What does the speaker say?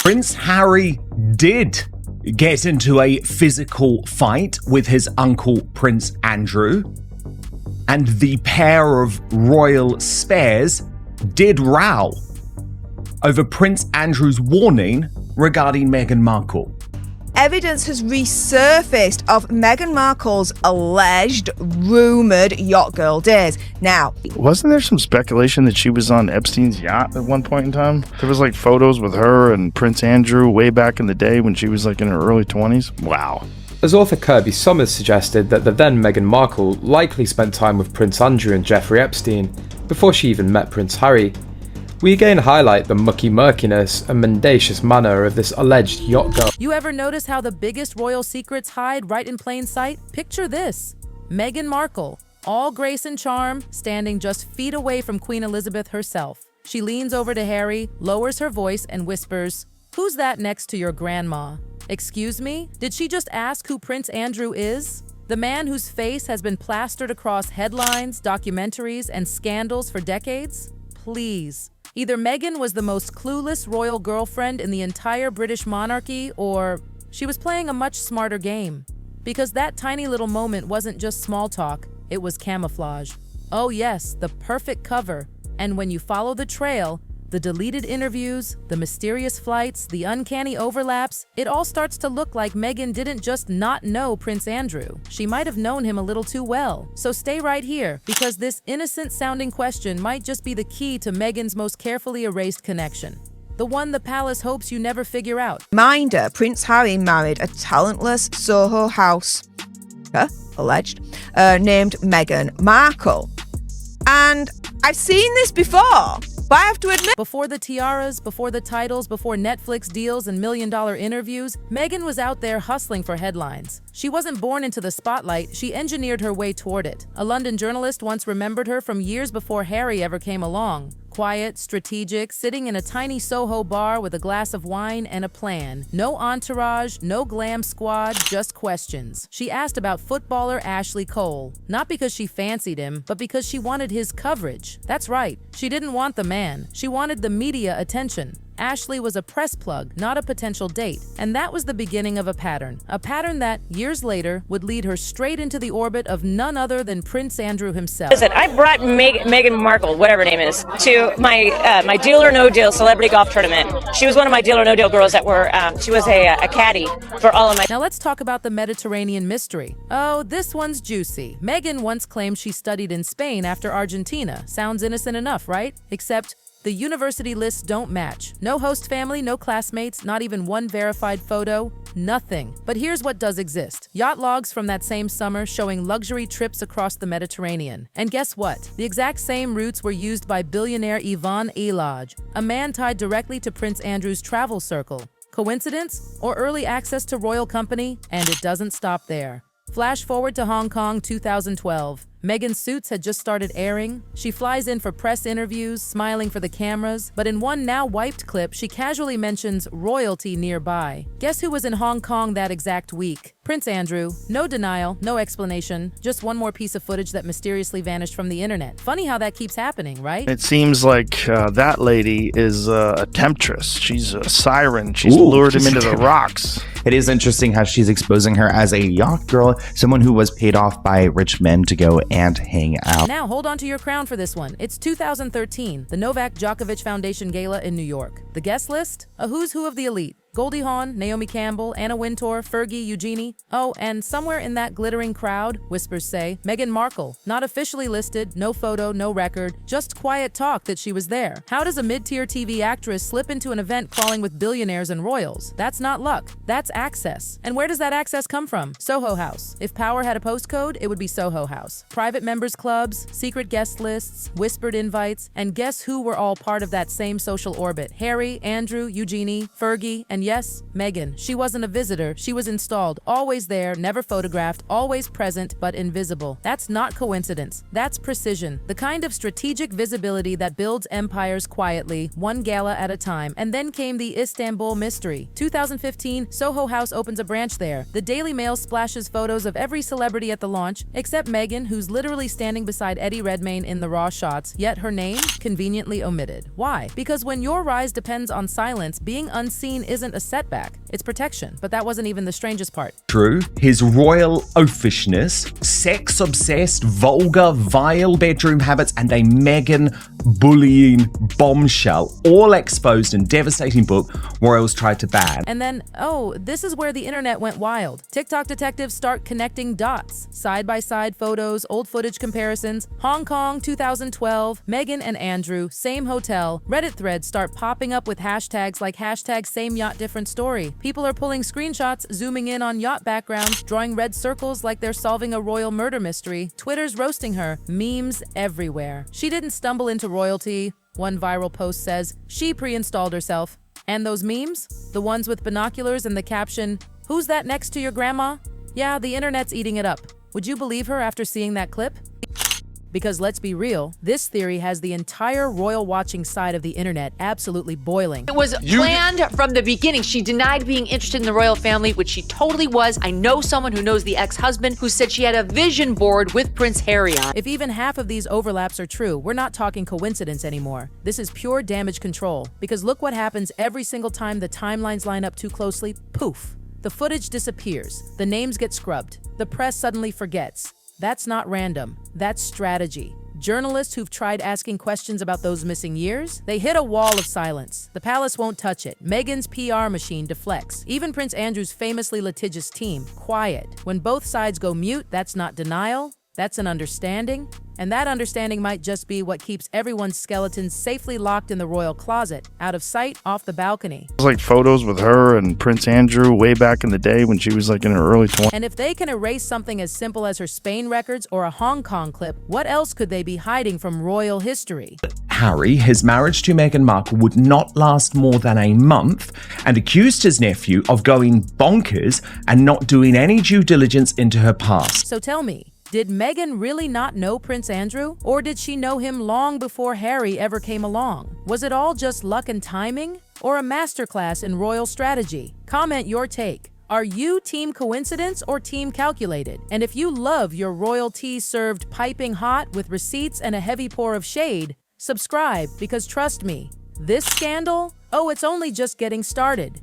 Prince Harry did get into a physical fight with his uncle Prince Andrew, and the pair of royal spares did row over Prince Andrew's warning regarding Meghan Markle. Evidence has resurfaced of Meghan Markle's alleged, rumoured yacht girl days. Now, wasn't there some speculation that she was on Epstein's yacht at one point in time? There was like photos with her and Prince Andrew way back in the day when she was like in her early 20s. Wow. As author Kirby Summers suggested that the then Meghan Markle likely spent time with Prince Andrew and Jeffrey Epstein before she even met Prince Harry, we again highlight the mucky murkiness and mendacious manner of this alleged yacht girl. You ever notice how the biggest royal secrets hide right in plain sight? Picture this. Meghan Markle, all grace and charm, standing just feet away from Queen Elizabeth herself. She leans over to Harry, lowers her voice, and whispers, "Who's that next to your grandma?" Excuse me? Did she just ask who Prince Andrew is? The man whose face has been plastered across headlines, documentaries, and scandals for decades? Please. Either Meghan was the most clueless royal girlfriend in the entire British monarchy, or she was playing a much smarter game. Because that tiny little moment wasn't just small talk, it was camouflage. Oh yes, the perfect cover. And when you follow the trail, the deleted interviews, the mysterious flights, the uncanny overlaps, it all starts to look like Meghan didn't just not know Prince Andrew. She might have known him a little too well. So stay right here, because this innocent-sounding question might just be the key to Meghan's most carefully erased connection. The one the palace hopes you never figure out. Reminder, Prince Harry married a talentless Soho house, alleged, named Meghan Markle. And I've seen this before. But I have to admit, before the tiaras, before the titles, before Netflix deals and million-dollar interviews, Meghan was out there hustling for headlines. She wasn't born into the spotlight, she engineered her way toward it. A London journalist once remembered her from years before Harry ever came along. Quiet, strategic, sitting in a tiny Soho bar with a glass of wine and a plan. No entourage, no glam squad, just questions. She asked about footballer Ashley Cole, not because she fancied him, but because she wanted his coverage. That's right, she didn't want the man, she wanted the media attention. Ashley was a press plug, not a potential date, and that was the beginning of a pattern that, years later, would lead her straight into the orbit of none other than Prince Andrew himself. Listen, I brought Meghan Markle, whatever her name is, to my Deal or No Deal celebrity golf tournament. She was one of my Deal or No Deal girls that were, she was a caddy for all of my... Now let's talk about the Mediterranean mystery. Oh, this one's juicy. Meghan once claimed she studied in Spain after Argentina. Sounds innocent enough, right? Except the university lists don't match. No host family, no classmates, not even one verified photo, nothing. But here's what does exist. Yacht logs from that same summer showing luxury trips across the Mediterranean. And guess what? The exact same routes were used by billionaire Ivan Elaj, a man tied directly to Prince Andrew's travel circle. Coincidence? Or early access to royal company? And it doesn't stop there. Flash forward to Hong Kong 2012. Meghan's Suits had just started airing. She flies in for press interviews, smiling for the cameras, but in one now-wiped clip, she casually mentions royalty nearby. Guess who was in Hong Kong that exact week? Prince Andrew. No denial, no explanation, just one more piece of footage that mysteriously vanished from the internet. Funny how that keeps happening, right? It seems like that lady is a temptress. She's a siren. She's lured him into the rocks. It is interesting how she's exposing her as a yacht girl, someone who was paid off by rich men to go and hang out. Now hold on to your crown for this one. It's 2013, the Novak Djokovic Foundation Gala in New York. The guest list? A who's who of the elite. Goldie Hawn, Naomi Campbell, Anna Wintour, Fergie, Eugenie. Oh, and somewhere in that glittering crowd, whispers say, Meghan Markle. Not officially listed, no photo, no record, just quiet talk that she was there. How does a mid-tier TV actress slip into an event crawling with billionaires and royals? That's not luck, that's access. And where does that access come from? Soho House. If power had a postcode, it would be Soho House. Private members clubs, secret guest lists, whispered invites, and guess who were all part of that same social orbit? Harry, Andrew, Eugenie, Fergie, and And yes, Meghan, she wasn't a visitor, she was installed, always there, never photographed, always present, but invisible. That's not coincidence, that's precision. The kind of strategic visibility that builds empires quietly, one gala at a time. And then came the Istanbul mystery. 2015, Soho House opens a branch there. The Daily Mail splashes photos of every celebrity at the launch, except Meghan, who's literally standing beside Eddie Redmayne in the raw shots, yet her name conveniently omitted. Why? Because when your rise depends on silence, being unseen isn't a setback, it's protection. But that wasn't even the strangest part. True, his royal oafishness, sex-obsessed, vulgar, vile bedroom habits, and a Meghan bullying bombshell, all exposed in devastating book royals tried to ban. And then, oh, this is where the internet went wild. TikTok detectives start connecting dots. Side-by-side photos, old footage comparisons. Hong Kong, 2012, Meghan and Andrew, same hotel. Reddit threads start popping up with hashtags like hashtag same yacht different story. People are pulling screenshots, zooming in on yacht backgrounds, drawing red circles like they're solving a royal murder mystery. Twitter's roasting her. Memes everywhere. She didn't stumble into royalty. One viral post says, she pre-installed herself. And those memes? The ones with binoculars and the caption, "Who's that next to your grandma?" Yeah, the internet's eating it up. Would you believe her after seeing that clip? Because let's be real, this theory has the entire royal watching side of the internet absolutely boiling. It was planned from the beginning. She denied being interested in the royal family, which she totally was. I know someone who knows the ex-husband who said she had a vision board with Prince Harry on. If even half of these overlaps are true, we're not talking coincidence anymore. This is pure damage control. Because look what happens every single time the timelines line up too closely. Poof. The footage disappears. The names get scrubbed. The press suddenly forgets. That's not random. That's strategy. Journalists who've tried asking questions about those missing years, they hit a wall of silence. The palace won't touch it. Meghan's PR machine deflects. Even Prince Andrew's famously litigious team, quiet. When both sides go mute, that's not denial, that's an understanding. And that understanding might just be what keeps everyone's skeletons safely locked in the royal closet, out of sight, off the balcony. There's like photos with her and Prince Andrew way back in the day when she was like in her early 20s. And if they can erase something as simple as her Spain records or a Hong Kong clip, what else could they be hiding from royal history? Harry, his marriage to Meghan Markle would not last more than a month, and accused his nephew of going bonkers and not doing any due diligence into her past. So tell me, did Meghan really not know Prince Andrew? Or did she know him long before Harry ever came along? Was it all just luck and timing? Or a masterclass in royal strategy? Comment your take. Are you team coincidence or team calculated? And if you love your royal tea served piping hot with receipts and a heavy pour of shade, subscribe because trust me, this scandal, oh, it's only just getting started.